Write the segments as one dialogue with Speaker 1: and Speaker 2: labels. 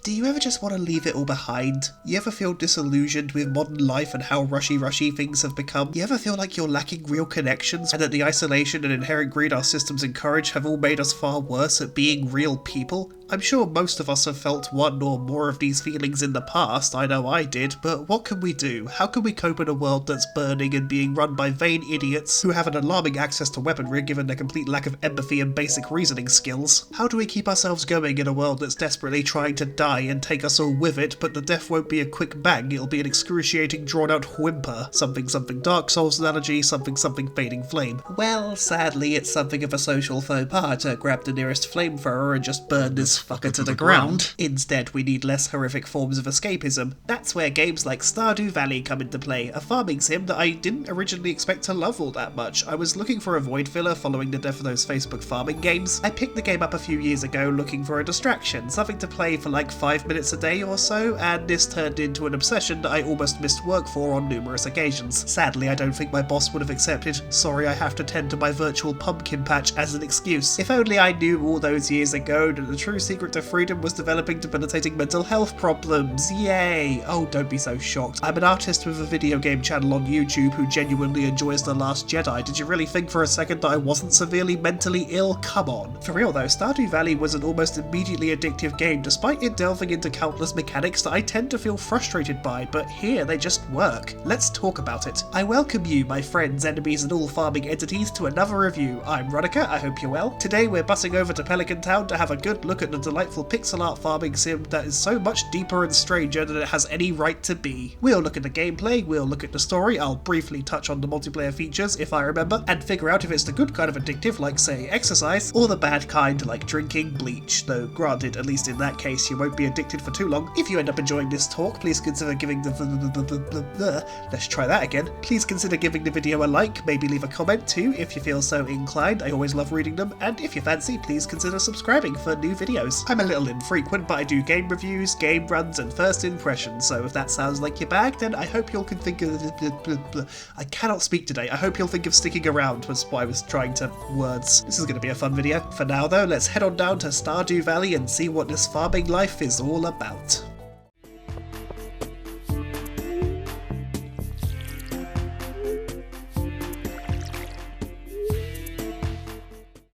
Speaker 1: Do you ever just want to leave it all behind? You ever feel disillusioned with modern life and how rushy things have become? You ever feel like you're lacking real connections and that the isolation and inherent greed our systems encourage have all made us far worse at being real people? I'm sure most of us have felt one or more of these feelings in the past, I know I did, but what can we do? How can we cope in a world that's burning and being run by vain idiots who have an alarming access to weaponry given their complete lack of empathy and basic reasoning skills? How do we keep ourselves going in a world that's desperately trying to die and take us all with it, but the death won't be a quick bang, it'll be an excruciating drawn out whimper? Something Dark Souls analogy, something fading flame. Well, sadly it's something of a social faux pas to grab the nearest flamethrower and just burn this fucker to the ground. Instead, we need less horrific forms of escapism. That's where games like Stardew Valley come into play, a farming sim that I didn't originally expect to love all that much. I was looking for a void filler following the death of those Facebook farming games. I picked the game up a few years ago looking for a distraction, something to play for like 5 minutes a day or so, and this turned into an obsession that I almost missed work for on numerous occasions. Sadly, I don't think my boss would have accepted, sorry I have to tend to my virtual pumpkin patch, as an excuse. If only I knew all those years ago that the true secret to freedom was developing debilitating mental health problems. Yay! Oh, don't be so shocked. I'm an artist with a video game channel on YouTube who genuinely enjoys The Last Jedi. Did you really think for a second that I wasn't severely mentally ill? Come on. For real though, Stardew Valley was an almost immediately addictive game despite it delving into countless mechanics that I tend to feel frustrated by, but here they just work. Let's talk about it. I welcome you, my friends, enemies and all farming entities, to another review. I'm Ronica, I hope you're well. Today we're bussing over to Pelican Town to have a good look at the delightful pixel art farming sim that is so much deeper and stranger than it has any right to be. We'll look at the gameplay, we'll look at the story, I'll briefly touch on the multiplayer features if I remember, and figure out if it's the good kind of addictive like say exercise, or the bad kind like drinking bleach, though granted at least in that case you won't be addicted for too long. If you end up enjoying this talk, please consider giving let's try that again. Please consider giving the video a like, maybe leave a comment too if you feel so inclined, I always love reading them, and if you fancy, please consider subscribing for new videos. I'm a little infrequent, but I do game reviews, game runs, and first impressions, so if that sounds like your bag, then I hope you'll think of I cannot speak today. I hope you'll think of sticking around, was what I was trying to words. This is going to be a fun video. For now though, let's head on down to Stardew Valley and see what this farming life is all about.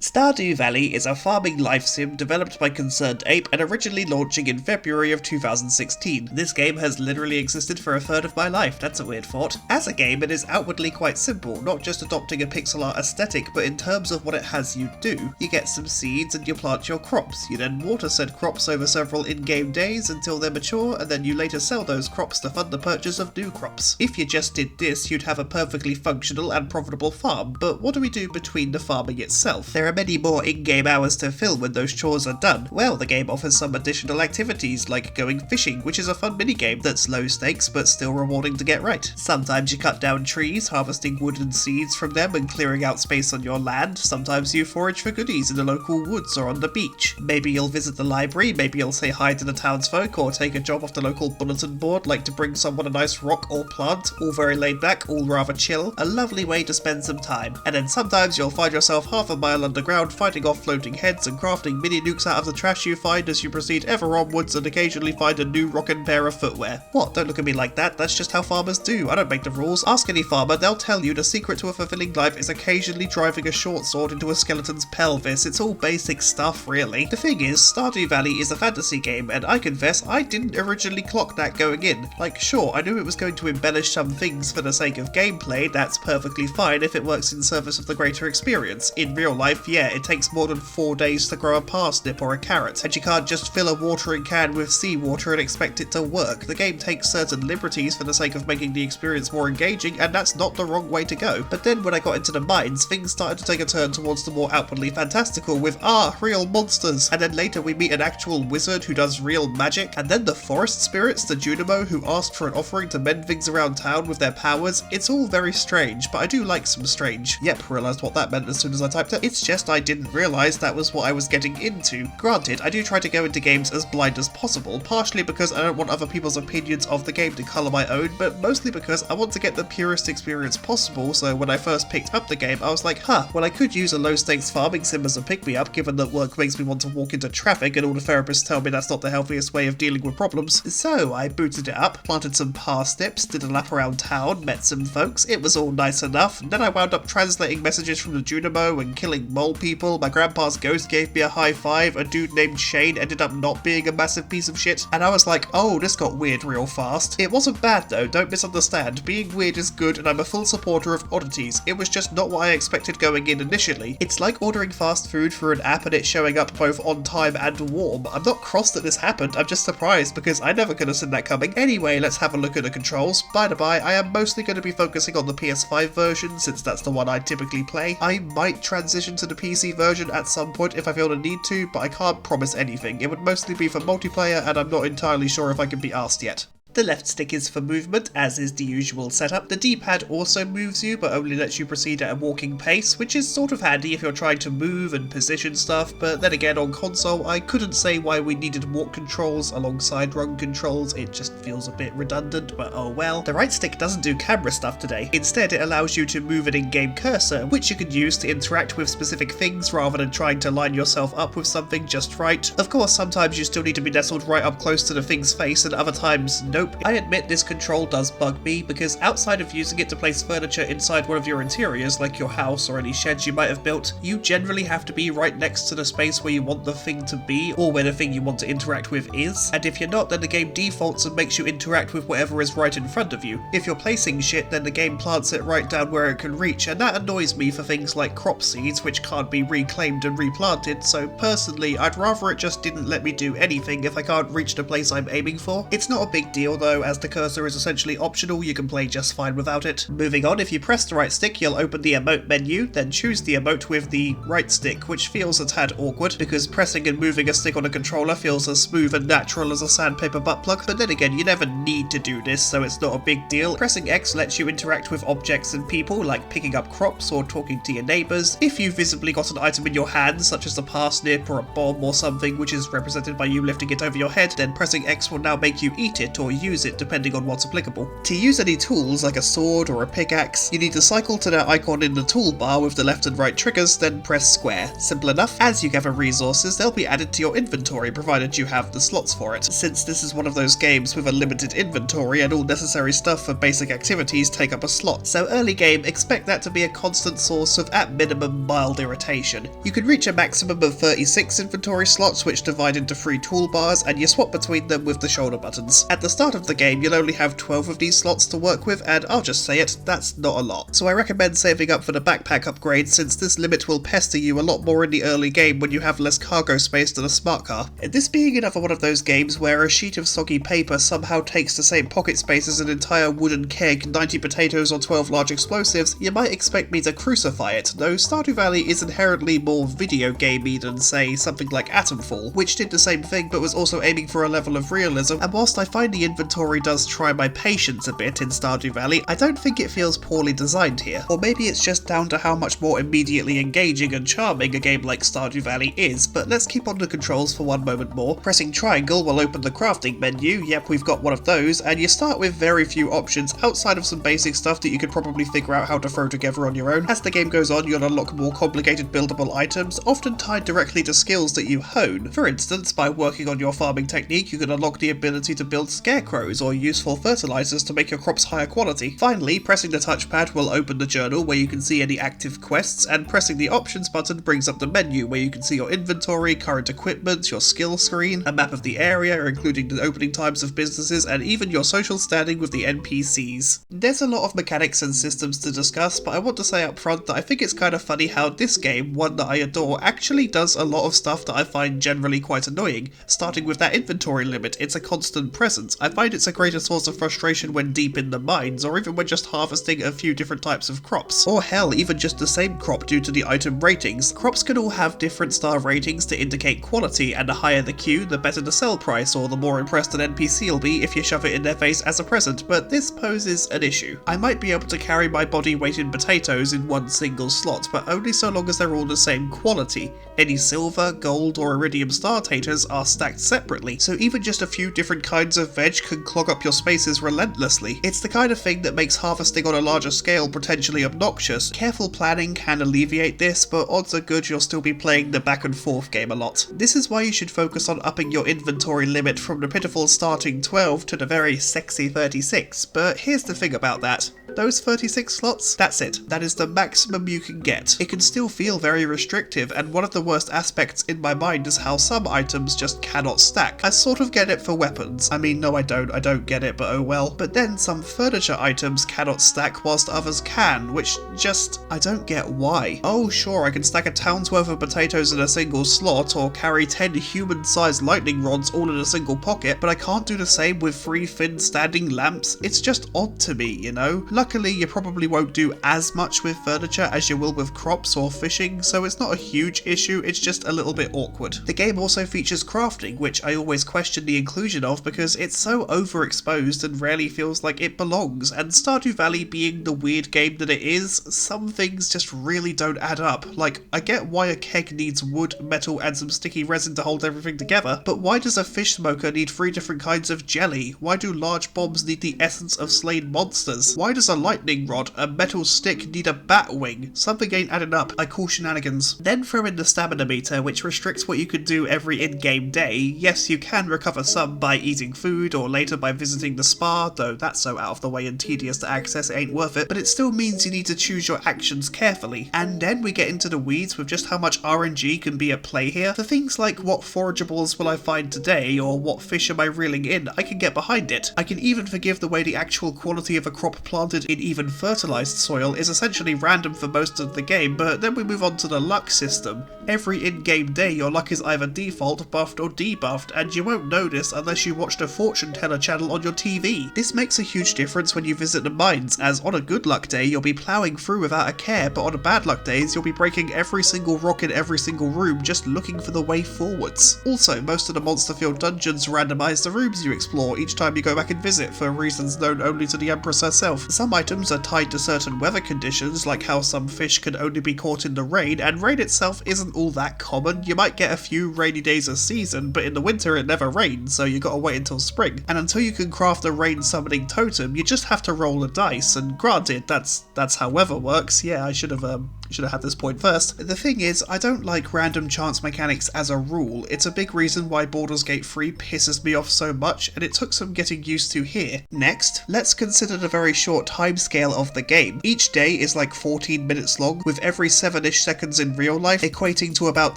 Speaker 1: Stardew Valley is a farming life sim developed by Concerned Ape and originally launching in February of 2016. This game has literally existed for a third of my life, that's a weird thought. As a game, it is outwardly quite simple, not just adopting a pixel art aesthetic, but in terms of what it has you do. You get some seeds and you plant your crops. You then water said crops over several in-game days until they're mature, and then you later sell those crops to fund the purchase of new crops. If you just did this, you'd have a perfectly functional and profitable farm, but what do we do between the farming itself? There are many more in-game hours to fill when those chores are done. Well, the game offers some additional activities like going fishing, which is a fun minigame that's low stakes but still rewarding to get right. Sometimes you cut down trees, harvesting wood and seeds from them and clearing out space on your land. Sometimes you forage for goodies in the local woods or on the beach. Maybe you'll visit the library, maybe you'll say hi to the townsfolk or take a job off the local bulletin board like to bring someone a nice rock or plant, all very laid back, all rather chill. A lovely way to spend some time. And then sometimes you'll find yourself half a mile underground fighting off floating heads and crafting mini nukes out of the trash you find as you proceed ever onwards and occasionally find a new rockin' pair of footwear. What? Don't look at me like that, that's just how farmers do. I don't make the rules. Ask any farmer, they'll tell you the secret to a fulfilling life is occasionally driving a short sword into a skeleton's pelvis. It's all basic stuff, really. The thing is, Stardew Valley is a fantasy game, and I confess I didn't originally clock that going in. Like, sure, I knew it was going to embellish some things for the sake of gameplay, that's perfectly fine if it works in service of the greater experience. In real life, yeah, it takes more than 4 days to grow a parsnip or a carrot, and you can't just fill a watering can with seawater and expect it to work. The game takes certain liberties for the sake of making the experience more engaging, and that's not the wrong way to go. But then when I got into the mines, things started to take a turn towards the more outwardly fantastical with, real monsters, and then later we meet an actual wizard who does real magic, and then the forest spirits, the Junimo, who asked for an offering to mend things around town with their powers. It's all very strange, but I do like some strange. Yep, realised what that meant as soon as I typed it. It's just just I didn't realise that was what I was getting into. Granted, I do try to go into games as blind as possible, partially because I don't want other people's opinions of the game to colour my own, but mostly because I want to get the purest experience possible. So when I first picked up the game, I was like, well, I could use a low-stakes farming sim as a pick-me-up, given that work makes me want to walk into traffic and all the therapists tell me that's not the healthiest way of dealing with problems. So I booted it up, planted some parsnips, did a lap around town, met some folks, it was all nice enough, and then I wound up translating messages from the Junimo and killing mole people. My grandpa's ghost gave me a high five, a dude named Shane ended up not being a massive piece of shit, and I was like, oh, this got weird real fast. It wasn't bad though, don't misunderstand. Being weird is good and I'm a full supporter of oddities. It was just not what I expected going in initially. It's like ordering fast food through an app and it showing up both on time and warm. I'm not cross that this happened, I'm just surprised because I never could have seen that coming. Anyway, let's have a look at the controls. By the by, I am mostly going to be focusing on the PS5 version since that's the one I typically play. I might transition to the PC version at some point if I feel the need to, but I can't promise anything. It would mostly be for multiplayer and I'm not entirely sure if I can be asked yet. The left stick is for movement, as is the usual setup. The D-pad also moves you, but only lets you proceed at a walking pace, which is sort of handy if you're trying to move and position stuff, but then again on console I couldn't say why we needed walk controls alongside run controls, it just feels a bit redundant, but oh well. The right stick doesn't do camera stuff today. Instead it allows you to move an in-game cursor, which you can use to interact with specific things rather than trying to line yourself up with something just right. Of course, sometimes you still need to be nestled right up close to the thing's face, and other times nope. I admit this control does bug me, because outside of using it to place furniture inside one of your interiors, like your house or any sheds you might have built, you generally have to be right next to the space where you want the thing to be, or where the thing you want to interact with is, and if you're not, then the game defaults and makes you interact with whatever is right in front of you. If you're placing shit, then the game plants it right down where it can reach, and that annoys me for things like crop seeds, which can't be reclaimed and replanted, so personally, I'd rather it just didn't let me do anything if I can't reach the place I'm aiming for. It's not a big deal though, as the cursor is essentially optional, you can play just fine without it. Moving on, if you press the right stick, you'll open the emote menu, then choose the emote with the right stick, which feels a tad awkward, because pressing and moving a stick on a controller feels as smooth and natural as a sandpaper butt plug, but then again, you never need to do this, so it's not a big deal. Pressing X lets you interact with objects and people, like picking up crops or talking to your neighbours. If you've visibly got an item in your hand, such as a parsnip or a bomb or something, which is represented by you lifting it over your head, then pressing X will now make you eat it or use it, depending on what's applicable. To use any tools like a sword or a pickaxe, you need to cycle to that icon in the toolbar with the left and right triggers, then press square. Simple enough. As you gather resources, they'll be added to your inventory provided you have the slots for it. Since this is one of those games with a limited inventory and all necessary stuff for basic activities take up a slot, so early game, expect that to be a constant source of at minimum mild irritation. You can reach a maximum of 36 inventory slots which divide into 3 toolbars, and you swap between them with the shoulder buttons. At the start of the game you'll only have 12 of these slots to work with, and I'll just say it, that's not a lot. So I recommend saving up for the backpack upgrade, since this limit will pester you a lot more in the early game when you have less cargo space than a smart car. This being another one of those games where a sheet of soggy paper somehow takes the same pocket space as an entire wooden keg, 90 potatoes or 12 large explosives, you might expect me to crucify it, though Stardew Valley is inherently more video gamey than, say, something like Atomfall, which did the same thing but was also aiming for a level of realism, and whilst I find the inventory does try my patience a bit in Stardew Valley, I don't think it feels poorly designed here. Or maybe it's just down to how much more immediately engaging and charming a game like Stardew Valley is, but let's keep on the controls for one moment more. Pressing triangle will open the crafting menu, yep, we've got one of those, and you start with very few options outside of some basic stuff that you could probably figure out how to throw together on your own. As the game goes on, you'll unlock more complicated buildable items, often tied directly to skills that you hone. For instance, by working on your farming technique, you can unlock the ability to build scarecrows or useful fertilizers to make your crops higher quality. Finally, pressing the touchpad will open the journal where you can see any active quests, and pressing the options button brings up the menu where you can see your inventory, current equipment, your skill screen, a map of the area including the opening times of businesses, and even your social standing with the NPCs. There's a lot of mechanics and systems to discuss, but I want to say up front that I think it's kind of funny how this game, one that I adore, actually does a lot of stuff that I find generally quite annoying. Starting with that inventory limit, it's a constant presence. I find find it's a greater source of frustration when deep in the mines, or even when just harvesting a few different types of crops. Or hell, even just the same crop due to the item ratings. Crops can all have different star ratings to indicate quality, and the higher the queue, the better the sell price, or the more impressed an NPC will be if you shove it in their face as a present, but this poses an issue. I might be able to carry my body weight in potatoes in one single slot, but only so long as they're all the same quality. Any silver, gold, or iridium star taters are stacked separately, so even just a few different kinds of veg can clog up your spaces relentlessly. It's the kind of thing that makes harvesting on a larger scale potentially obnoxious. Careful planning can alleviate this, but odds are good you'll still be playing the back and forth game a lot. This is why you should focus on upping your inventory limit from the pitiful starting 12 to the very sexy 36, but here's the thing about that. Those 36 slots, that's it. That is the maximum you can get. It can still feel very restrictive, and one of the worst aspects in my mind is how some items just cannot stack. I sort of get it for weapons. I mean, no I don't get it, but oh well. But then some furniture items cannot stack whilst others can, which just, I don't get why. Oh sure, I can stack a town's worth of potatoes in a single slot, or carry 10 human-sized lightning rods all in a single pocket, but I can't do the same with 3 thin standing lamps. It's just odd to me, you know? Luckily, you probably won't do as much with furniture as you will with crops or fishing, so it's not a huge issue, it's just a little bit awkward. The game also features crafting, which I always question the inclusion of because it's so overexposed and rarely feels like it belongs, and Stardew Valley being the weird game that it is, some things just really don't add up. Like, I get why a keg needs wood, metal, and some sticky resin to hold everything together, but why does a fish smoker need 3 different kinds of jelly? Why do large bombs need the essence of slain monsters? Why does a lightning rod, a metal stick, need a bat wing? Something ain't adding up. I call shenanigans. Then throw in the stamina meter, which restricts what you can do every in-game day. Yes, you can recover some by eating food, or later by visiting the spa, though that's so out of the way and tedious to access it ain't worth it, but it still means you need to choose your actions carefully. And then we get into the weeds with just how much RNG can be at play here. For things like what forageables will I find today, or what fish am I reeling in, I can get behind it. I can even forgive the way the actual quality of a crop planted in even fertilized soil is essentially random for most of the game, but then we move on to the luck system. Every in-game day your luck is either default, buffed or debuffed, and you won't notice unless you watch the fortune teller channel on your TV. This makes a huge difference when you visit the mines, as on a good luck day you'll be ploughing through without a care, but on a bad luck days you'll be breaking every single rock in every single room just looking for the way forwards. Also, most of the monster-filled dungeons randomise the rooms you explore each time you go back and visit for reasons known only to the Empress herself. Some items are tied to certain weather conditions, like how some fish can only be caught in the rain, and rain itself isn't all that common. You might get a few rainy days a season, but in the winter it never rains, so you gotta wait until spring. And until you can craft a rain summoning totem, you just have to roll a dice, and granted, that's how weather works. Yeah, I should have had this point first. The thing is, I don't like random chance mechanics as a rule. It's a big reason why Baldur's Gate 3 pisses me off so much, and it took some getting used to here. Next, let's consider the very short timescale of the game. Each day is like 14 minutes long, with every 7-ish seconds in real life equating to about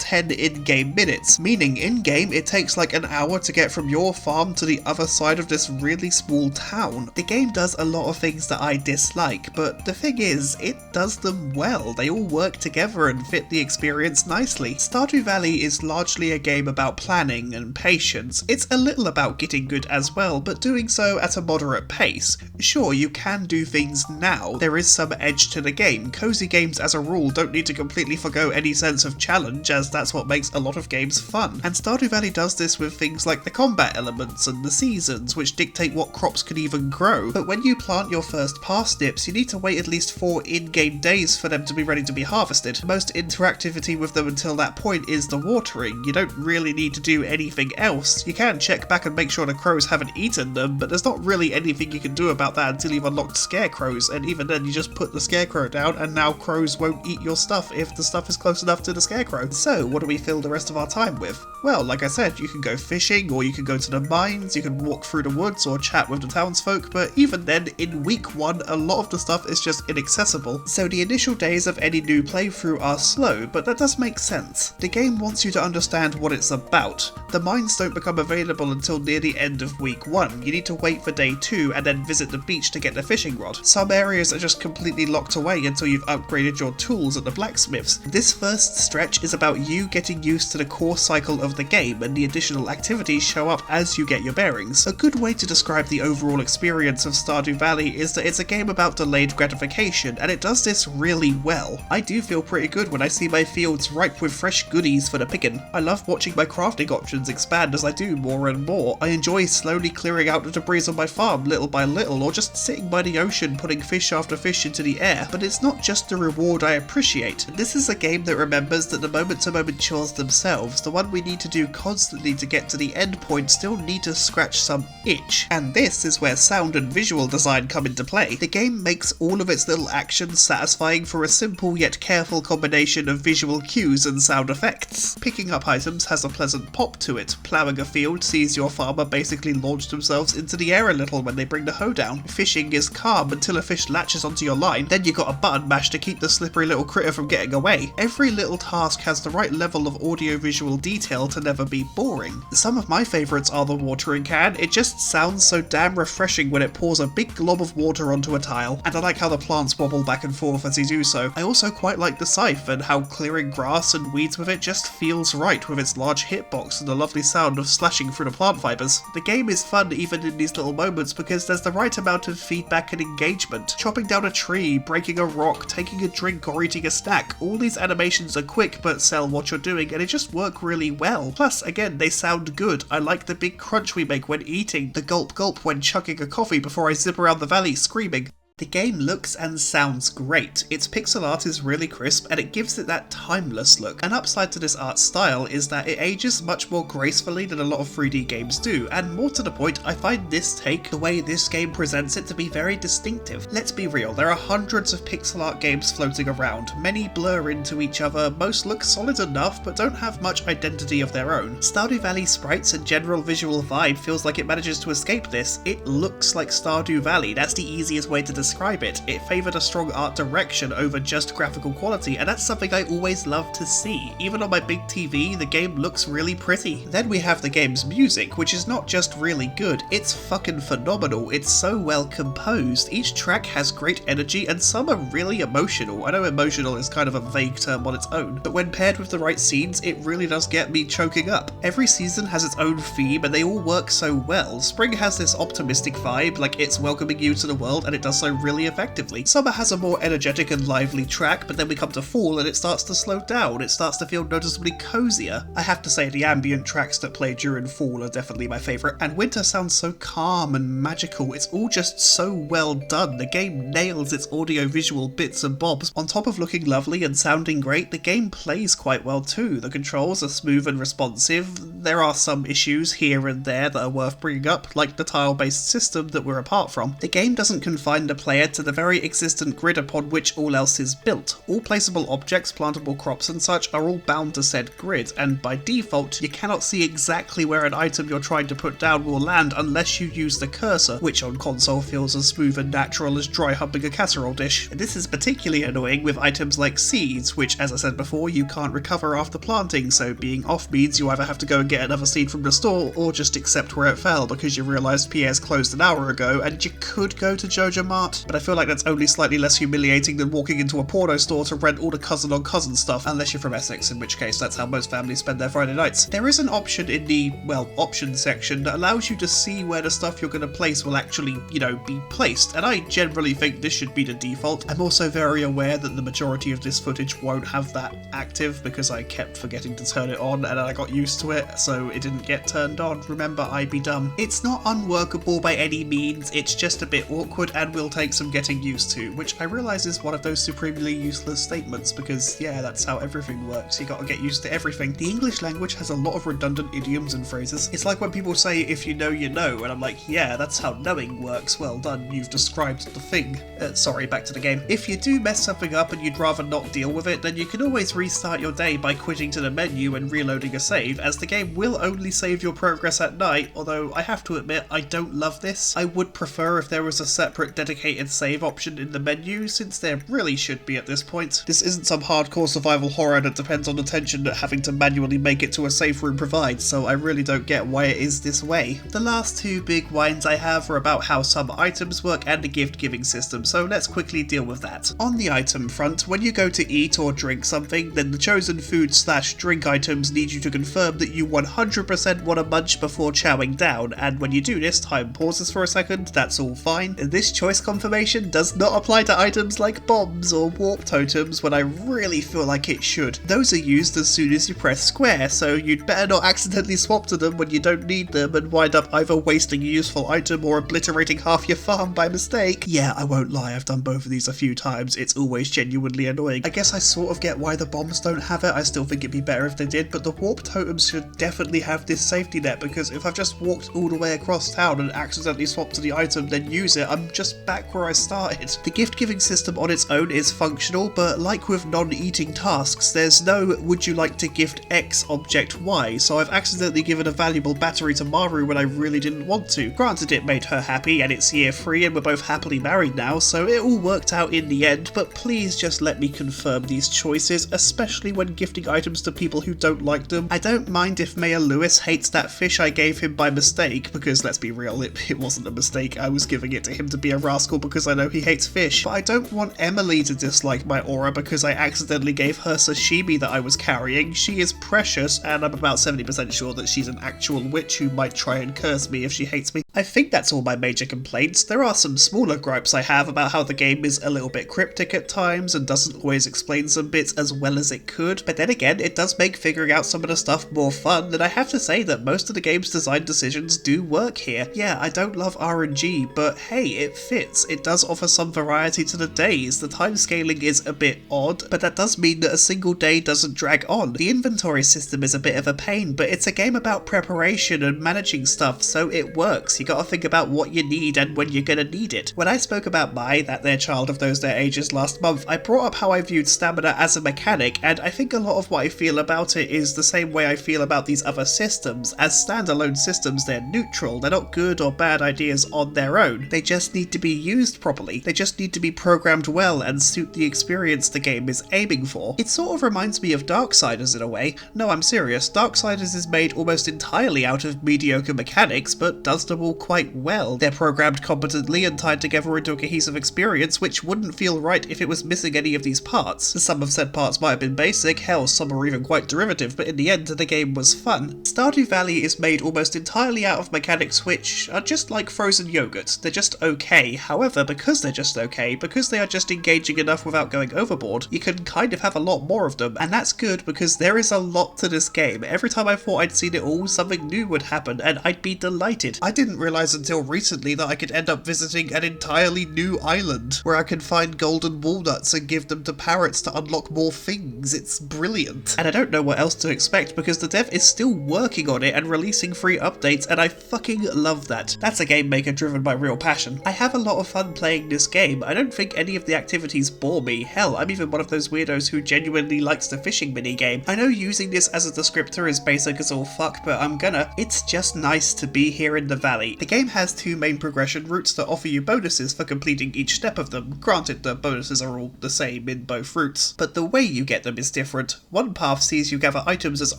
Speaker 1: 10 in-game minutes, meaning in-game it takes like an hour to get from your farm to the other side of this really small town. The game does a lot of things that I dislike, but the thing is, it does them well. They all work together and fit the experience nicely. Stardew Valley is largely a game about planning and patience. It's a little about getting good as well, but doing so at a moderate pace. Sure, you can do things now. There is some edge to the game. Cozy games as a rule don't need to completely forgo any sense of challenge, as that's what makes a lot of games fun. And Stardew Valley does this with things like the combat elements and the seasons, which dictate what crops can even grow. But when you plant your first parsnips, you need to wait at least 4 in-game days for them to be ready to be harvested. Most interactivity with them until that point is the watering. You don't really need to do anything else. You can check back and make sure the crows haven't eaten them, but there's not really anything you can do about that until you've unlocked scarecrows, and even then you just put the scarecrow down and now crows won't eat your stuff if the stuff is close enough to the scarecrow. So what do we fill the rest of our time with? Well, like I said, you can go fishing, or you can go to the mines, you can walk through the woods or chat with the townsfolk, but even then, in week 1, a lot of the stuff is just inaccessible. So the initial days of any new playthrough are slow, but that does make sense. The game wants you to understand what it's about. The mines don't become available until near the end of week 1, you need to wait for day 2 and then visit the beach to get the fishing rod. Some areas are just completely locked away until you've upgraded your tools at the blacksmiths. This first stretch is about you getting used to the core cycle of the game, and the additional activities show up as you get your bearings. A good way to describe the overall experience of Stardew Valley is that it's a game about delayed gratification, and it does this really well. I do feel pretty good when I see my fields ripe with fresh goodies for the picking. I love watching my crafting options expand as I do more and more. I enjoy slowly clearing out the debris on my farm little by little, or just sitting by the ocean putting fish after fish into the air. But it's not just the reward I appreciate. This is a game that remembers that the moment-to-moment chores themselves, the one we need to do constantly to get to the end point, still need to scratch some itch. And this is where sound and visual design come into play. The game makes all of its little actions satisfying for a simple yet careful combination of visual cues and sound effects. Picking up items has a pleasant pop to it. Ploughing a field sees your farmer basically launch themselves into the air a little when they bring the hoe down. Fishing is calm until a fish latches onto your line, then you got a button mash to keep the slippery little critter from getting away. Every little task has the right level of audio-visual detail to never be boring. Some of my favourites are the watering can. It just sounds so damn refreshing when it pours a big glob of water onto a tile, and I like how the plants wobble back and forth as you do so. I also quite like the scythe and how clearing grass and weeds with it just feels right with its large hitbox and the lovely sound of slashing through the plant fibres. The game is fun even in these little moments because there's the right amount of feedback and engagement. Chopping down a tree, breaking a rock, taking a drink or eating a snack, all these animations are quick but sell what you're doing, and it just work really well. Plus, again, they sound good. I like the big crunch we make when eating, the gulp gulp when chugging a coffee before I zip around the valley screaming. The game looks and sounds great. Its pixel art is really crisp and it gives it that timeless look. An upside to this art style is that it ages much more gracefully than a lot of 3D games do, and more to the point, I find this take, the way this game presents it, to be very distinctive. Let's be real, there are hundreds of pixel art games floating around. Many blur into each other, most look solid enough but don't have much identity of their own. Stardew Valley sprites and general visual vibe feels like it manages to escape this. It looks like Stardew Valley, that's the easiest way to describe it. It favoured a strong art direction over just graphical quality, and that's something I always love to see. Even on my big TV, the game looks really pretty. Then we have the game's music, which is not just really good, it's fucking phenomenal. It's so well composed. Each track has great energy and some are really emotional. I know emotional is kind of a vague term on its own, but when paired with the right scenes, it really does get me choking up. Every season has its own theme and they all work so well. Spring has this optimistic vibe, like it's welcoming you to the world, and it does so really effectively. Summer has a more energetic and lively track, but then we come to fall and it starts to slow down. It starts to feel noticeably cozier. I have to say the ambient tracks that play during fall are definitely my favourite, and winter sounds so calm and magical. It's all just so well done. The game nails its audio-visual bits and bobs. On top of looking lovely and sounding great, the game plays quite well too. The controls are smooth and responsive. There are some issues here and there that are worth bringing up, like the tile-based system that we're apart from. The game doesn't confine the player to the very existent grid upon which all else is built. All placeable objects, plantable crops and such are all bound to said grid, and by default you cannot see exactly where an item you're trying to put down will land unless you use the cursor, which on console feels as smooth and natural as dry humping a casserole dish. And this is particularly annoying with items like seeds, which, as I said before, you can't recover after planting, so being off means you either have to go and get another seed from the store or just accept where it fell because you realised Pierre's closed an hour ago and you could go to Joja Mart, but I feel like that's only slightly less humiliating than walking into a porno store to rent all the cousin on cousin stuff, unless you're from Essex, in which case that's how most families spend their Friday nights. There is an option in the, well, options section that allows you to see where the stuff you're going to place will actually, be placed, and I generally think this should be the default. I'm also very aware that the majority of this footage won't have that active because I kept forgetting to turn it on and I got used to it, so it didn't get turned on. Remember, I be dumb. It's not unworkable by any means, it's just a bit awkward and will take some getting used to, which I realise is one of those supremely useless statements because, yeah, that's how everything works. You gotta get used to everything. The English language has a lot of redundant idioms and phrases. It's like when people say, if you know, you know, and I'm like, yeah, that's how knowing works. Well done, you've described the thing. Sorry, back to the game. If you do mess something up and you'd rather not deal with it, then you can always restart your day by quitting to the menu and reloading a save, as the game will only save your progress at night, although I have to admit, I don't love this. I would prefer if there was a separate dedicated save and save option in the menu, since there really should be at this point. This isn't some hardcore survival horror that depends on the tension that having to manually make it to a safe room provides, so I really don't get why it is this way. The last two big whines I have are about how some items work and the gift giving system, so let's quickly deal with that. On the item front, when you go to eat or drink something, then the chosen food/drink items need you to confirm that you 100% want to munch before chowing down, and when you do this, time pauses for a second, that's all fine. This choice confirmation does not apply to items like bombs or warp totems when I really feel like it should. Those are used as soon as you press square, so you'd better not accidentally swap to them when you don't need them and wind up either wasting a useful item or obliterating half your farm by mistake. Yeah, I won't lie, I've done both of these a few times, it's always genuinely annoying. I guess I sort of get why the bombs don't have it, I still think it'd be better if they did, but the warp totems should definitely have this safety net, because if I've just walked all the way across town and accidentally swapped to the item then use it, I'm just back where I started. The gift giving system on its own is functional, but like with non-eating tasks, there's no would you like to gift X object Y, so I've accidentally given a valuable battery to Maru when I really didn't want to. Granted, it made her happy and it's year 3 and we're both happily married now, so it all worked out in the end, but please just let me confirm these choices, especially when gifting items to people who don't like them. I don't mind if Mayor Lewis hates that fish I gave him by mistake, because let's be real, it wasn't a mistake, I was giving it to him to be a rascal because I know he hates fish, but I don't want Emily to dislike my aura because I accidentally gave her sashimi that I was carrying. She is precious, and I'm about 70% sure that she's an actual witch who might try and curse me if she hates me. I think that's all my major complaints. There are some smaller gripes I have about how the game is a little bit cryptic at times and doesn't always explain some bits as well as it could, but then again, it does make figuring out some of the stuff more fun, and I have to say that most of the game's design decisions do work here. Yeah, I don't love RNG, but hey, it fits. It does offer some variety to the days. The time scaling is a bit odd, but that does mean that a single day doesn't drag on. The inventory system is a bit of a pain, but it's a game about preparation and managing stuff, so it works. You gotta think about what you need and when you're gonna need it. When I spoke about that their child of those their ages last month, I brought up how I viewed stamina as a mechanic, and I think a lot of what I feel about it is the same way I feel about these other systems. As standalone systems, they're neutral. They're not good or bad ideas on their own. They just need to be used properly. They just need to be programmed well and suit the experience the game is aiming for. It sort of reminds me of Darksiders in a way. No, I'm serious. Darksiders is made almost entirely out of mediocre mechanics, but does them all quite well. They're programmed competently and tied together into a cohesive experience, which wouldn't feel right if it was missing any of these parts. Some of said parts might have been basic, hell, some are even quite derivative, but in the end, the game was fun. Stardew Valley is made almost entirely out of mechanics which are just like frozen yogurt. They're just okay. However, because they're just okay, because they are just engaging enough without going overboard, you can kind of have a lot more of them, and that's good because there is a lot to this game. Every time I thought I'd seen it all, something new would happen, and I'd be delighted. I didn't realise until recently that I could end up visiting an entirely new island, where I can find golden walnuts and give them to parrots to unlock more things. It's brilliant. And I don't know what else to expect because the dev is still working on it and releasing free updates, and I fucking love that. That's a game maker driven by real passion. I have a lot of fun playing this game. I don't think any of the activities bore me. Hell, I'm even one of those weirdos who genuinely likes the fishing minigame. I know using this as a descriptor is basic as all fuck, but I'm gonna. It's just nice to be here in the valley. The game has two main progression routes that offer you bonuses for completing each step of them. Granted, the bonuses are all the same in both routes, but the way you get them is different. One path sees you gather items as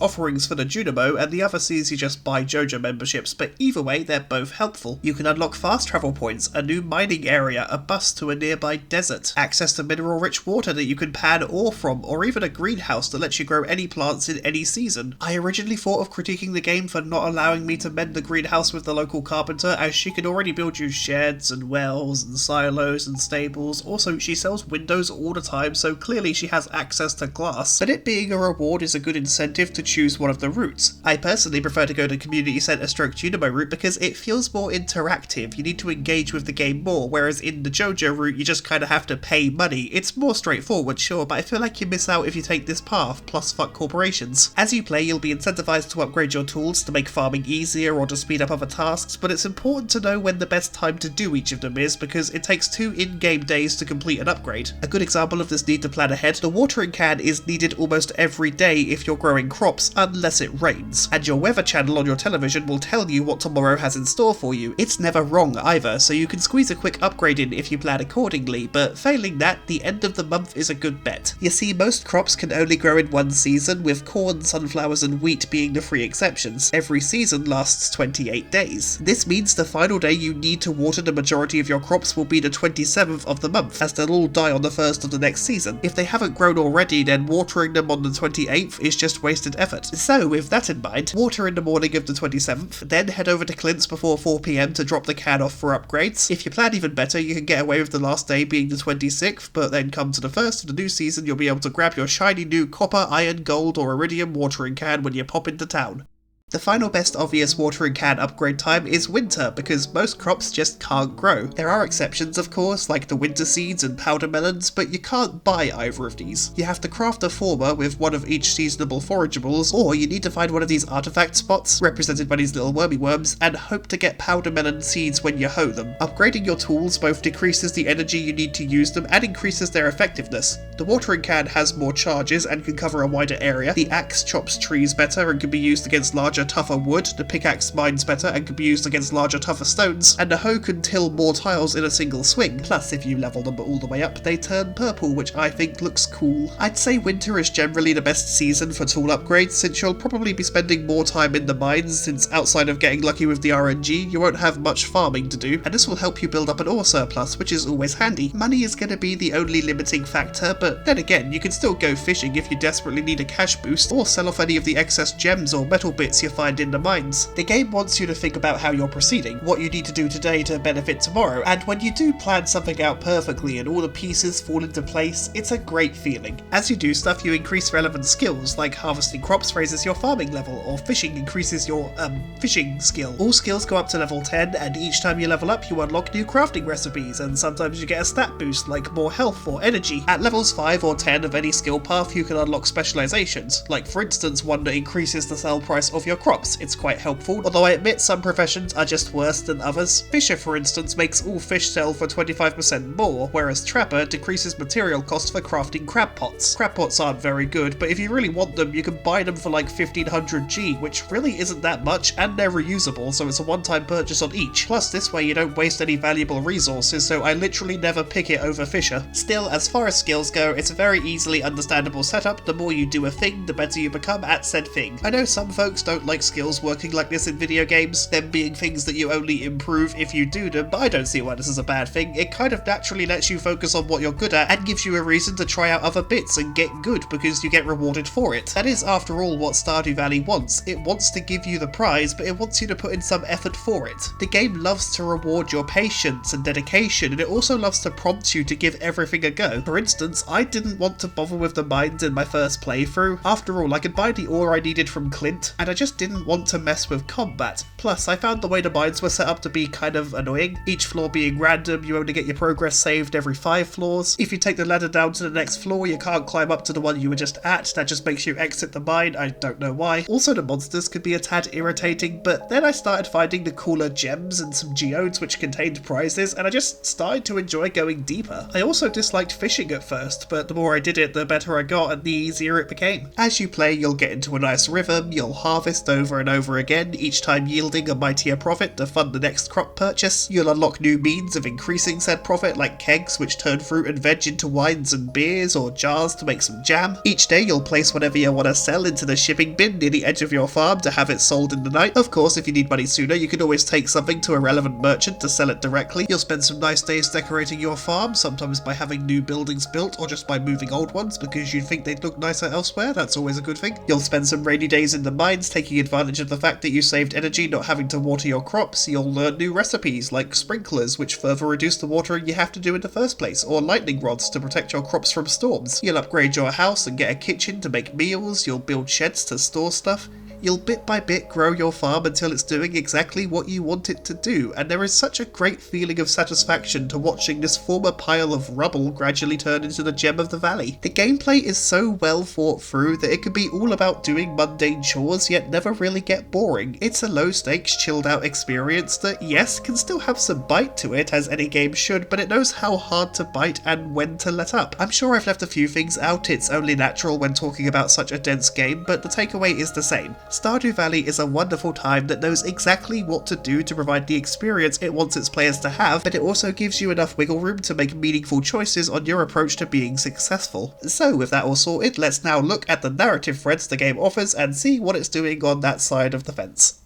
Speaker 1: offerings for the Junimo, and the other sees you just buy JoJo memberships, but either way, they're both helpful. You can unlock fast travel points, a new mining area, a bus to a nearby desert, access to mineral-rich water that you can pan ore from, or even a greenhouse that lets you grow any plants in any season. I originally thought of critiquing the game for not allowing me to mend the greenhouse with the local carpenter, as she can already build you sheds and wells and silos and stables. Also, she sells windows all the time, so clearly she has access to glass, but it being a reward is a good incentive to choose one of the routes. I personally prefer to go the community centre stroke Junimo route because it feels more interactive. You need to engage with the game more, whereas in the JoJo route you just kind of have to pay money. It's more straightforward, sure, but I feel like you miss out if you take this path, plus fuck corporations. As you play, you'll be incentivized to upgrade your tools to make farming easier or to speed up other tasks, but it's important to know when the best time to do each of them is because it takes 2 in-game days to complete an upgrade. A good example of this need to plan ahead, the watering can is needed almost every day if you're growing crops unless it rains, and your weather channel on your television will tell you what tomorrow has in store for you. It's never wrong either, so you can squeeze a quick upgrade in if you plan accordingly, but failing that, the end of the month is a good bet. You see, most crops can only grow in one season, with corn, sunflowers and wheat being the 3 exceptions. Every season lasts 28 days. This means the final day you need to water the majority of your crops will be the 27th of the month, as they'll all die on the 1st of the next season. If they haven't grown already, then watering them on the 28th is just wasted effort. So with that in mind, water in the morning of the 27th, then head over to Clint's before 4 PM to drop the can off for upgrades. If you plan even better, you can get away with the last day being the 26th, but then come to the 1st of the new season you'll be able to grab your shiny new copper, iron, gold or iridium watering can when you pop into town. The final best obvious watering can upgrade time is winter, because most crops just can't grow. There are exceptions of course, like the winter seeds and powder melons, but you can't buy either of these. You have to craft a former with one of each seasonable forageables, or you need to find one of these artifact spots, represented by these little wormy worms, and hope to get powder melon seeds when you hoe them. Upgrading your tools both decreases the energy you need to use them and increases their effectiveness. The watering can has more charges and can cover a wider area, the axe chops trees better and can be used against larger, tougher wood, the pickaxe mines better and can be used against larger, tougher stones, and the hoe can till more tiles in a single swing. Plus, if you level them all the way up, they turn purple, which I think looks cool. I'd say winter is generally the best season for tool upgrades, since you'll probably be spending more time in the mines, since outside of getting lucky with the RNG, you won't have much farming to do, and this will help you build up an ore surplus, which is always handy. Money is going to be the only limiting factor, but then again, you can still go fishing if you desperately need a cash boost, or sell off any of the excess gems or metal bits you find in the mines. The game wants you to think about how you're proceeding, what you need to do today to benefit tomorrow, and when you do plan something out perfectly and all the pieces fall into place, it's a great feeling. As you do stuff, you increase relevant skills, like harvesting crops raises your farming level, or fishing increases your, fishing skill. All skills go up to level 10, and each time you level up, you unlock new crafting recipes, and sometimes you get a stat boost, like more health or energy. At levels 5 or 10 of any skill path, you can unlock specializations, like for instance one that increases the sell price of your crops. It's quite helpful, although I admit some professions are just worse than others. Fisher, for instance, makes all fish sell for 25% more, whereas Trapper decreases material cost for crafting crab pots. Crab pots aren't very good, but if you really want them, you can buy them for like 1500 G, which really isn't that much, and they're reusable, so it's a one-time purchase on each. Plus, this way you don't waste any valuable resources, so I literally never pick it over Fisher. Still, as far as skills go, it's a very easily understandable setup. The more you do a thing, the better you become at said thing. I know some folks don't like skills working like this in video games, them being things that you only improve if you do them, but I don't see why this is a bad thing. It kind of naturally lets you focus on what you're good at and gives you a reason to try out other bits and get good because you get rewarded for it. That is, after all, what Stardew Valley wants. It wants to give you the prize, but it wants you to put in some effort for it. The game loves to reward your patience and dedication, and it also loves to prompt you to give everything a go. For instance, I didn't want to bother with the mines in my first playthrough. After all, I could buy the ore I needed from Clint, and I just didn't want to mess with combat. Plus, I found the way the mines were set up to be kind of annoying. Each floor being random, you only get your progress saved every 5 floors. If you take the ladder down to the next floor, you can't climb up to the one you were just at. That just makes you exit the mine, I don't know why. Also, the monsters could be a tad irritating, but then I started finding the cooler gems and some geodes which contained prizes, and I just started to enjoy going deeper. I also disliked fishing at first, but the more I did it, the better I got and the easier it became. As you play, you'll get into a nice rhythm, you'll harvest over and over again, each time yielding a mightier profit to fund the next crop purchase. You'll unlock new means of increasing said profit, like kegs which turn fruit and veg into wines and beers, or jars to make some jam. Each day you'll place whatever you want to sell into the shipping bin near the edge of your farm to have it sold in the night. Of course, if you need money sooner, you can always take something to a relevant merchant to sell it directly. You'll spend some nice days decorating your farm, sometimes by having new buildings built or just by moving old ones because you think they'd look nicer elsewhere. That's always a good thing. You'll spend some rainy days in the mines taking advantage of the fact that you saved energy not having to water your crops. You'll learn new recipes like sprinklers, which further reduce the watering you have to do in the first place, or lightning rods to protect your crops from storms. You'll upgrade your house and get a kitchen to make meals. You'll build sheds to store stuff. You'll bit by bit grow your farm until it's doing exactly what you want it to do, and there is such a great feeling of satisfaction to watching this former pile of rubble gradually turn into the gem of the valley. The gameplay is so well thought through that it can be all about doing mundane chores yet never really get boring. It's a low stakes, chilled out experience that, yes, can still have some bite to it, as any game should, but it knows how hard to bite and when to let up. I'm sure I've left a few things out, it's only natural when talking about such a dense game, but the takeaway is the same. Stardew Valley is a wonderful time that knows exactly what to do to provide the experience it wants its players to have, but it also gives you enough wiggle room to make meaningful choices on your approach to being successful. So with that all sorted, let's now look at the narrative threads the game offers and see what it's doing on that side of the fence.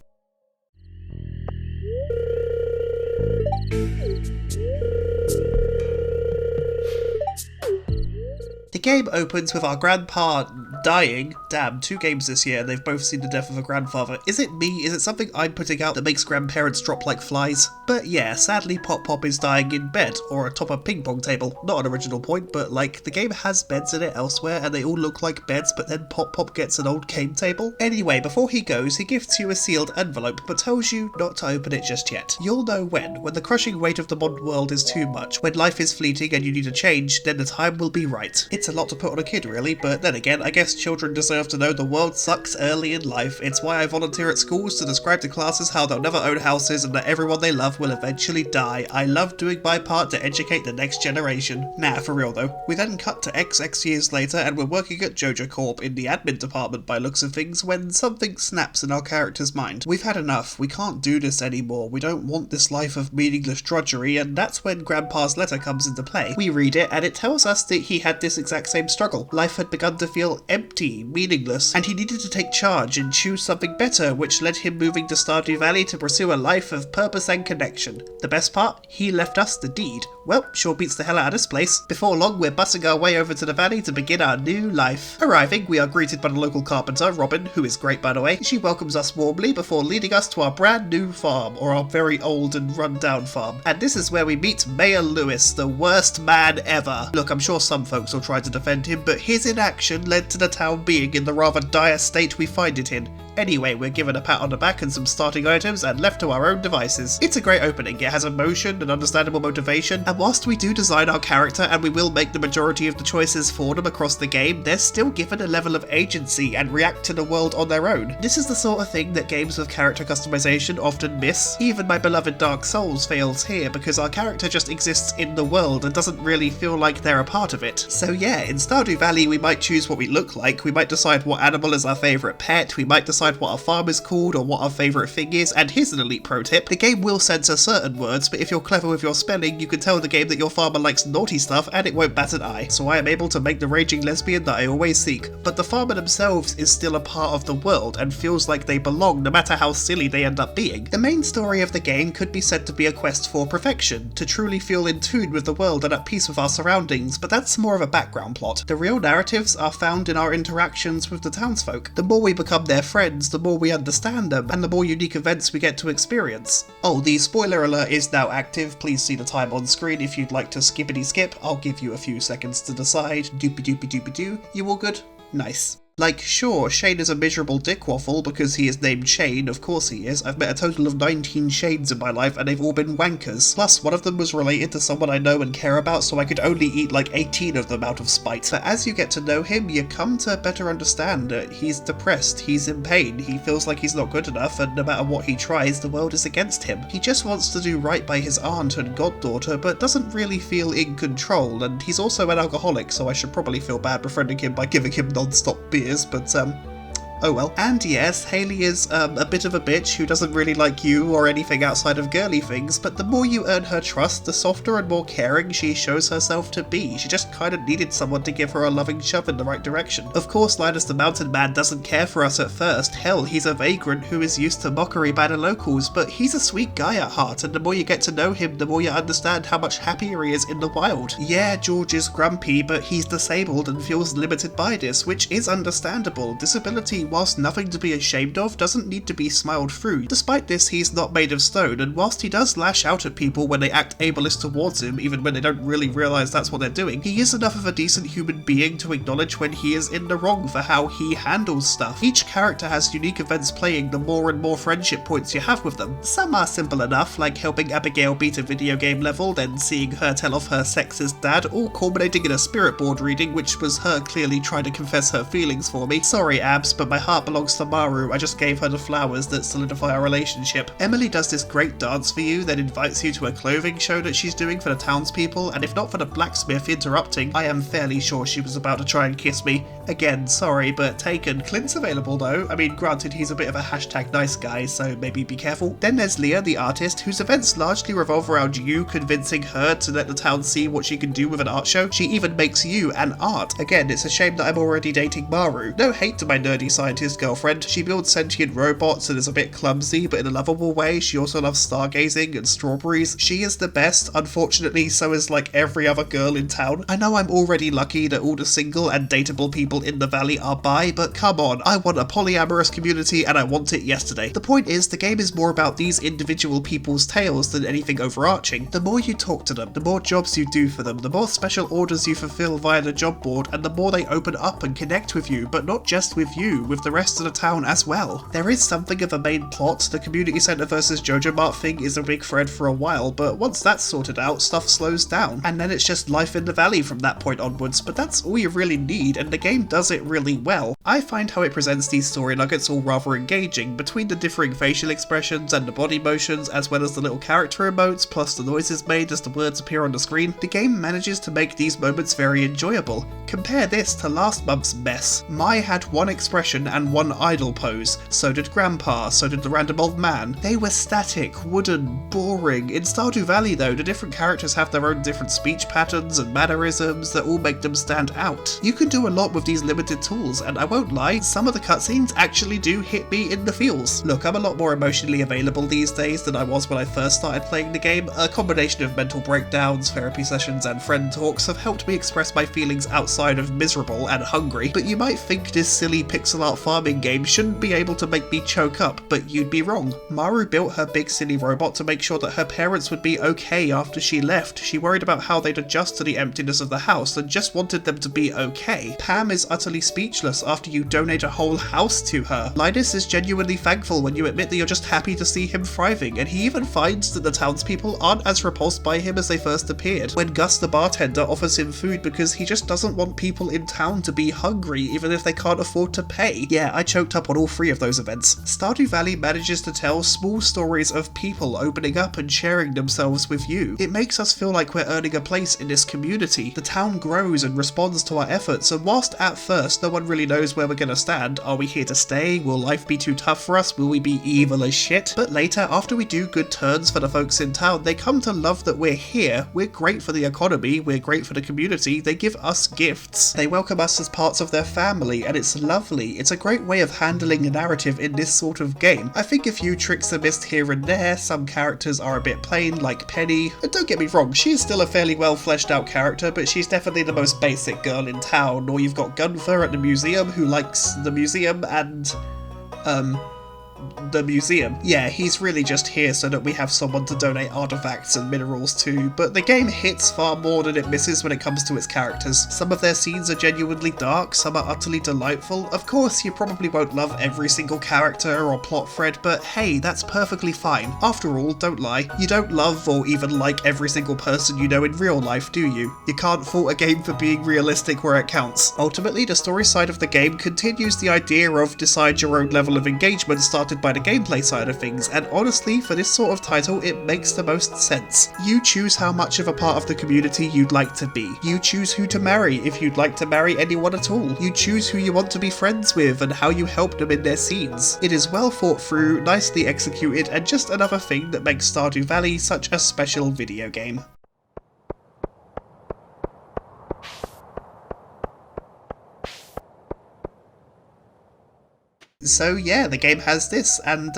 Speaker 1: The game opens with our grandpa dying. Damn, 2 games this year and they've both seen the death of a grandfather. Is it me? Is it something I'm putting out that makes grandparents drop like flies? But yeah, sadly Pop Pop is dying in bed, or atop a ping pong table. Not an original point, but like, the game has beds in it elsewhere and they all look like beds, but then Pop Pop gets an old game table. Anyway, before he goes, he gifts you a sealed envelope, but tells you not to open it just yet. You'll know when the crushing weight of the modern world is too much, when life is fleeting and you need a change, then the time will be right. It's a lot to put on a kid really, but then again, I guess children deserve to know the world sucks early in life. It's why I volunteer at schools to describe to classes how they'll never own houses and that everyone they love will eventually die. I love doing my part to educate the next generation. Nah, for real though. We then cut to XX years later and we're working at Jojo Corp in the admin department by looks of things when something snaps in our character's mind. We've had enough. We can't do this anymore. We don't want this life of meaningless drudgery, and that's when Grandpa's letter comes into play. We read it and it tells us that he had this exact same struggle. Life had begun to feel empty, meaningless, and he needed to take charge and choose something better, which led him moving to Stardew Valley to pursue a life of purpose and connection. The best part? He left us the deed. Well, sure beats the hell out of this place. Before long, we're bussing our way over to the valley to begin our new life. Arriving, we are greeted by the local carpenter, Robin, who is great by the way. She welcomes us warmly before leading us to our brand new farm, or our very old and run-down farm. And this is where we meet Mayor Lewis, the worst man ever. Look, I'm sure some folks will try to defend him, but his inaction led to the town being in the rather dire state we find it in. Anyway, we're given a pat on the back and some starting items and left to our own devices. It's a great opening, it has emotion and understandable motivation, and whilst we do design our character and we will make the majority of the choices for them across the game, they're still given a level of agency and react to the world on their own. This is the sort of thing that games with character customization often miss. Even my beloved Dark Souls fails here because our character just exists in the world and doesn't really feel like they're a part of it. So yeah, in Stardew Valley we might choose what we look like, we might decide what animal is our favourite pet, we might decide what our farm is called or what our favourite thing is, and here's an elite pro tip: the game will censor certain words, but if you're clever with your spelling, you can tell the game that your farmer likes naughty stuff and it won't bat an eye. So I am able to make the raging lesbian that I always seek. But the farmer themselves is still a part of the world and feels like they belong no matter how silly they end up being. The main story of the game could be said to be a quest for perfection, to truly feel in tune with the world and at peace with our surroundings, but that's more of a background plot. The real narratives are found in our interactions with the townsfolk. The more we become their friends, the more we understand them, and the more unique events we get to experience. Oh, the spoiler alert is now active. Please see the time on screen if you'd like to skippity skip. I'll give you a few seconds to decide. Doopy doopy doopy doo. You all good? Nice. Like, sure, Shane is a miserable dickwaffle because he is named Shane, of course he is. I've met a total of 19 Shanes in my life and they've all been wankers. Plus, one of them was related to someone I know and care about, so I could only eat like 18 of them out of spite. But as you get to know him, you come to better understand that he's depressed, he's in pain, he feels like he's not good enough, and no matter what he tries, the world is against him. He just wants to do right by his aunt and goddaughter, but doesn't really feel in control, and he's also an alcoholic, so I should probably feel bad befriending him by giving him non-stop beers, but oh well. And yes, Hayley is a bit of a bitch who doesn't really like you or anything outside of girly things, but the more you earn her trust, the softer and more caring she shows herself to be. She just kind of needed someone to give her a loving shove in the right direction. Of course, Linus the Mountain Man doesn't care for us at first. Hell, he's a vagrant who is used to mockery by the locals, but he's a sweet guy at heart, and the more you get to know him, the more you understand how much happier he is in the wild. Yeah, George is grumpy, but he's disabled and feels limited by this, which is understandable. Disability whilst nothing to be ashamed of, doesn't need to be smiled through. Despite this, he's not made of stone, and whilst he does lash out at people when they act ableist towards him, even when they don't really realise that's what they're doing, he is enough of a decent human being to acknowledge when he is in the wrong for how he handles stuff. Each character has unique events playing the more and more friendship points you have with them. Some are simple enough, like helping Abigail beat a video game level, then seeing her tell off her sexist dad, all culminating in a spirit board reading, which was her clearly trying to confess her feelings for me. Sorry Abs, but my heart belongs to Maru, I just gave her the flowers that solidify our relationship. Emily does this great dance for you, then invites you to a clothing show that she's doing for the townspeople, and if not for the blacksmith interrupting, I am fairly sure she was about to try and kiss me. Again, sorry, but taken. Clint's available though. I mean, granted, he's a bit of a hashtag nice guy, so maybe be careful. Then there's Leah, the artist, whose events largely revolve around you convincing her to let the town see what she can do with an art show. She even makes you an art. Again, it's a shame that I'm already dating Maru. No hate to my nerdy scientist girlfriend. She builds sentient robots and is a bit clumsy, but in a lovable way. She also loves stargazing and strawberries. She is the best. Unfortunately, so is like every other girl in town. I know I'm already lucky that all the single and dateable people in the valley are bi, but come on, I want a polyamorous community and I want it yesterday. The point is, the game is more about these individual people's tales than anything overarching. The more you talk to them, the more jobs you do for them, the more special orders you fulfill via the job board, and the more they open up and connect with you, but not just with you, with the rest of the town as well. There is something of a main plot. The community centre versus Jojo Mart thing is a big thread for a while, but once that's sorted out, stuff slows down, and then it's just life in the valley from that point onwards, but that's all you really need, and the game does it really well. I find how it presents these story nuggets all rather engaging, between the differing facial expressions and the body motions, as well as the little character emotes, plus the noises made as the words appear on the screen. The game manages to make these moments very enjoyable. Compare this to last month's mess. Mai had one expression and one idle pose, so did Grandpa, so did the random old man. They were static, wooden, boring. In Stardew Valley though, the different characters have their own different speech patterns and mannerisms that all make them stand out. You can do a lot with these limited tools, and I won't lie, some of the cutscenes actually do hit me in the feels. Look, I'm a lot more emotionally available these days than I was when I first started playing the game. A combination of mental breakdowns, therapy sessions, and friend talks have helped me express my feelings outside of miserable and hungry, but you might think this silly pixel art farming game shouldn't be able to make me choke up, but you'd be wrong. Maru built her big silly robot to make sure that her parents would be okay after she left. She worried about how they'd adjust to the emptiness of the house and just wanted them to be okay. Pam is utterly speechless after you donate a whole house to her. Linus is genuinely thankful when you admit that you're just happy to see him thriving, and he even finds that the townspeople aren't as repulsed by him as they first appeared when Gus the bartender offers him food because he just doesn't want people in town to be hungry even if they can't afford to pay. Yeah, I choked up on all three of those events. Stardew Valley manages to tell small stories of people opening up and sharing themselves with you. It makes us feel like we're earning a place in this community. The town grows and responds to our efforts, and whilst at first no one really knows where we're gonna stand, are we here to stay? Will life be too tough for us? Will we be evil as shit? But later, after we do good turns for the folks in town, they come to love that we're here. We're great for the economy, we're great for the community, they give us gifts. They welcome us as parts of their family, and it's lovely. It's a great way of handling a narrative in this sort of game. I think a few tricks are missed here and there, some characters are a bit plain, like Penny. And don't get me wrong, she is still a fairly well fleshed out character, but she's definitely the most basic girl in town. Or you've got Gunther at the museum who likes the museum and, the museum. Yeah, he's really just here so that we have someone to donate artifacts and minerals to, but the game hits far more than it misses when it comes to its characters. Some of their scenes are genuinely dark, some are utterly delightful. Of course, you probably won't love every single character or plot thread, but hey, that's perfectly fine. After all, don't lie, you don't love or even like every single person you know in real life, do you? You can't fault a game for being realistic where it counts. Ultimately, the story side of the game continues the idea of decide your own level of engagement started by the gameplay side of things, and honestly, for this sort of title, it makes the most sense. You choose how much of a part of the community you'd like to be. You choose who to marry if you'd like to marry anyone at all. You choose who you want to be friends with and how you help them in their scenes. It is well thought through, nicely executed, and just another thing that makes Stardew Valley such a special video game. So yeah, the game has this, and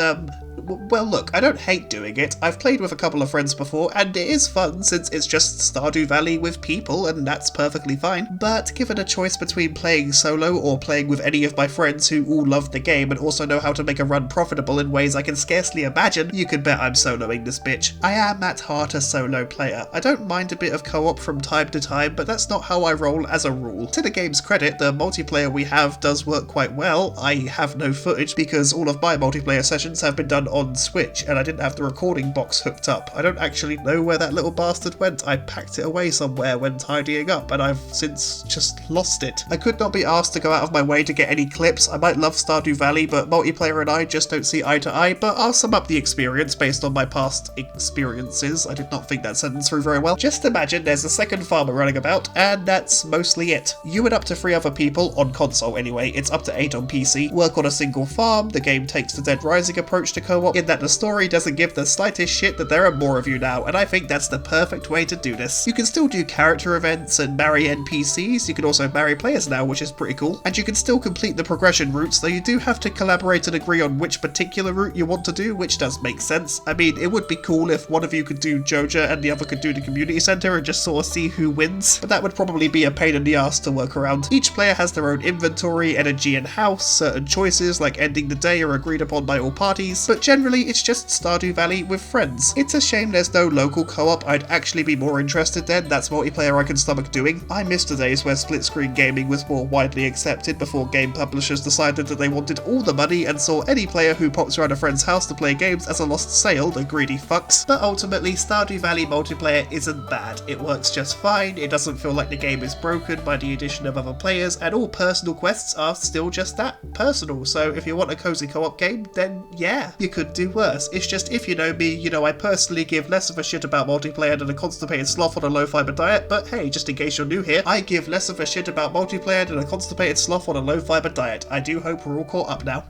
Speaker 1: Well look, I don't hate doing it. I've played with a couple of friends before, and it is fun since it's just Stardew Valley with people, and that's perfectly fine. But given a choice between playing solo or playing with any of my friends who all love the game and also know how to make a run profitable in ways I can scarcely imagine, you can bet I'm soloing this bitch. I am at heart a solo player. I don't mind a bit of co-op from time to time, but that's not how I roll as a rule. To the game's credit, the multiplayer we have does work quite well. I have no footage because all of my multiplayer sessions have been done on Switch, and I didn't have the recording box hooked up. I don't actually know where that little bastard went. I packed it away somewhere when tidying up, and I've since just lost it. I could not be asked to go out of my way to get any clips. I might love Stardew Valley, but multiplayer and I just don't see eye to eye, but I'll sum up the experience based on my past experiences. I did not think that sentence through very well. Just imagine there's a second farmer running about, and that's mostly it. You and up to 3 other people, on console anyway, it's up to 8 on PC, work on a single farm. The game takes the Dead Rising approach to co-op, in that the story doesn't give the slightest shit that there are more of you now, and I think that's the perfect way to do this. You can still do character events and marry NPCs, you can also marry players now, which is pretty cool, and you can still complete the progression routes, though you do have to collaborate and agree on which particular route you want to do, which does make sense. I mean, it would be cool if one of you could do Joja and the other could do the community centre and just sort of see who wins, but that would probably be a pain in the ass to work around. Each player has their own inventory, energy and house, certain choices like ending the day are agreed upon by all parties, but generally it's just Stardew Valley with friends. It's a shame there's no local co-op. I'd actually be more interested then. That's multiplayer I can stomach doing. I miss the days where split screen gaming was more widely accepted before game publishers decided that they wanted all the money and saw any player who pops around a friend's house to play games as a lost sale, the greedy fucks. But ultimately, Stardew Valley multiplayer isn't bad. It works just fine, it doesn't feel like the game is broken by the addition of other players, and all personal quests are still just that, personal. So if you want a cozy co-op game, then yeah, you could do worse. It's just, if you know me, you know I personally give less of a shit about multiplayer than a constipated sloth on a low-fiber diet, but hey, just in case you're new here, I give less of a shit about multiplayer than a constipated sloth on a low-fiber diet. I do hope we're all caught up now.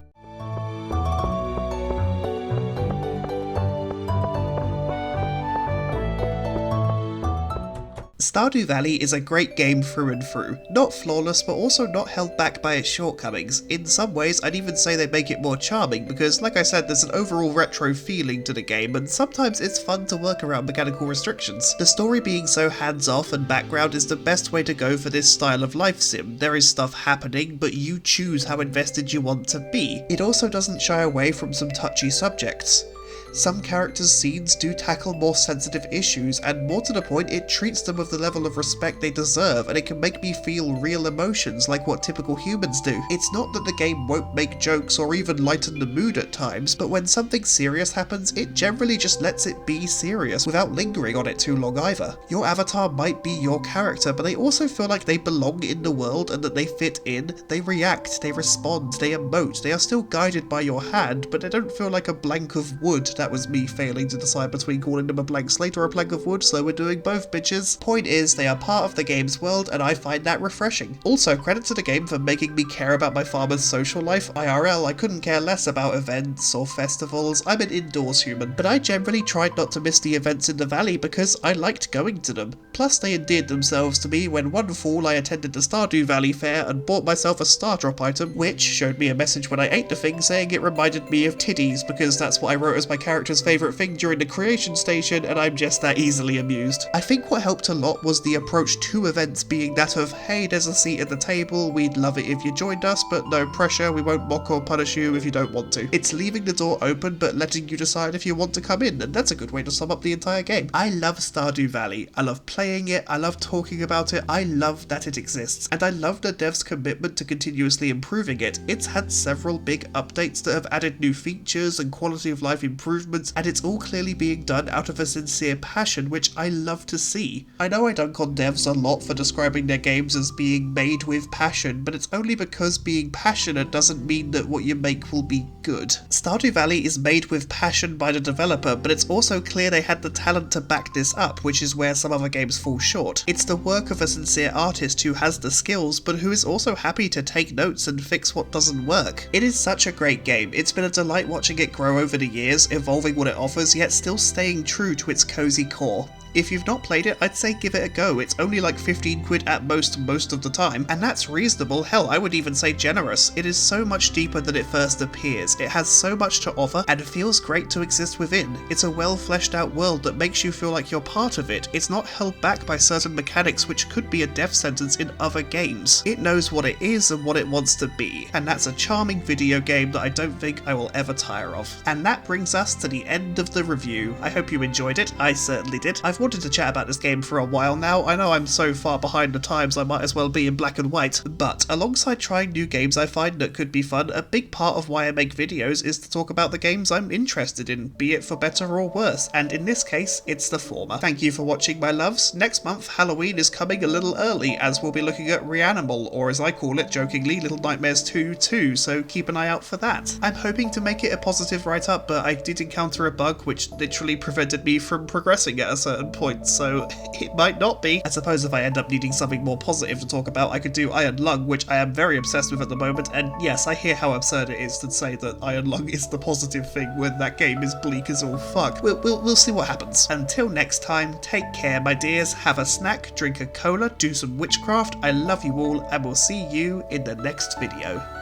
Speaker 1: Stardew Valley is a great game through and through. Not flawless, but also not held back by its shortcomings. In some ways, I'd even say they make it more charming, because like I said, there's an overall retro feeling to the game, and sometimes it's fun to work around mechanical restrictions. The story being so hands-off and background is the best way to go for this style of life sim. There is stuff happening, but you choose how invested you want to be. It also doesn't shy away from some touchy subjects. Some characters' scenes do tackle more sensitive issues, and more to the point, it treats them with the level of respect they deserve, and it can make me feel real emotions like what typical humans do. It's not that the game won't make jokes or even lighten the mood at times, but when something serious happens, it generally just lets it be serious without lingering on it too long either. Your avatar might be your character, but they also feel like they belong in the world and that they fit in. They react, they respond, they emote, they are still guided by your hand, but they don't feel like a blank of wood. That was me failing to decide between calling them a blank slate or a plank of wood, so we're doing both, bitches. Point is, they are part of the game's world, and I find that refreshing. Also, credit to the game for making me care about my farmer's social life. IRL, I couldn't care less about events or festivals. I'm an indoors human, but I generally tried not to miss the events in the valley because I liked going to them. Plus, they endeared themselves to me when one fall I attended the Stardew Valley fair and bought myself a star drop item, which showed me a message when I ate the thing saying it reminded me of titties, because that's what I wrote as my character's favourite thing during the creation station, and I'm just that easily amused. I think what helped a lot was the approach to events being that of, hey, there's a seat at the table, we'd love it if you joined us, but no pressure, we won't mock or punish you if you don't want to. It's leaving the door open but letting you decide if you want to come in, and that's a good way to sum up the entire game. I love Stardew Valley. I love playing it, I love talking about it, I love that it exists, and I love the devs' commitment to continuously improving it. It's had several big updates that have added new features and quality of life improvements, and it's all clearly being done out of a sincere passion, which I love to see. I know I dunk on devs a lot for describing their games as being made with passion, but it's only because being passionate doesn't mean that what you make will be good. Stardew Valley is made with passion by the developer, but it's also clear they had the talent to back this up, which is where some other games fall short. It's the work of a sincere artist who has the skills, but who is also happy to take notes and fix what doesn't work. It is such a great game. It's been a delight watching it grow over the years, evolving what it offers, yet still staying true to its cozy core. If you've not played it, I'd say give it a go. It's only like 15 quid at most of the time, and that's reasonable. Hell, I would even say generous. It is so much deeper than it first appears. It has so much to offer, and it feels great to exist within. It's a well fleshed out world that makes you feel like you're part of it. It's not held back by certain mechanics which could be a death sentence in other games. It knows what it is and what it wants to be, and that's a charming video game that I don't think I will ever tire of. And that brings us to the end of the review. I hope you enjoyed it. I certainly did. I've wanted to chat about this game for a while now. I know I'm so far behind the times I might as well be in black and white, but alongside trying new games I find that could be fun, a big part of why I make videos is to talk about the games I'm interested in, be it for better or worse, and in this case, it's the former. Thank you for watching, my loves. Next month, Halloween is coming a little early, as we'll be looking at Reanimal, or as I call it jokingly, Little Nightmares 2 too, so keep an eye out for that. I'm hoping to make it a positive write-up, but I did encounter a bug which literally prevented me from progressing at a certain point, so it might not be. I suppose if I end up needing something more positive to talk about, I could do Iron Lung, which I am very obsessed with at the moment, and yes, I hear how absurd it is to say that Iron Lung is the positive thing when that game is bleak as all fuck. We'll see what happens. Until next time, take care, my dears, have a snack, drink a cola, do some witchcraft, I love you all, and we'll see you in the next video.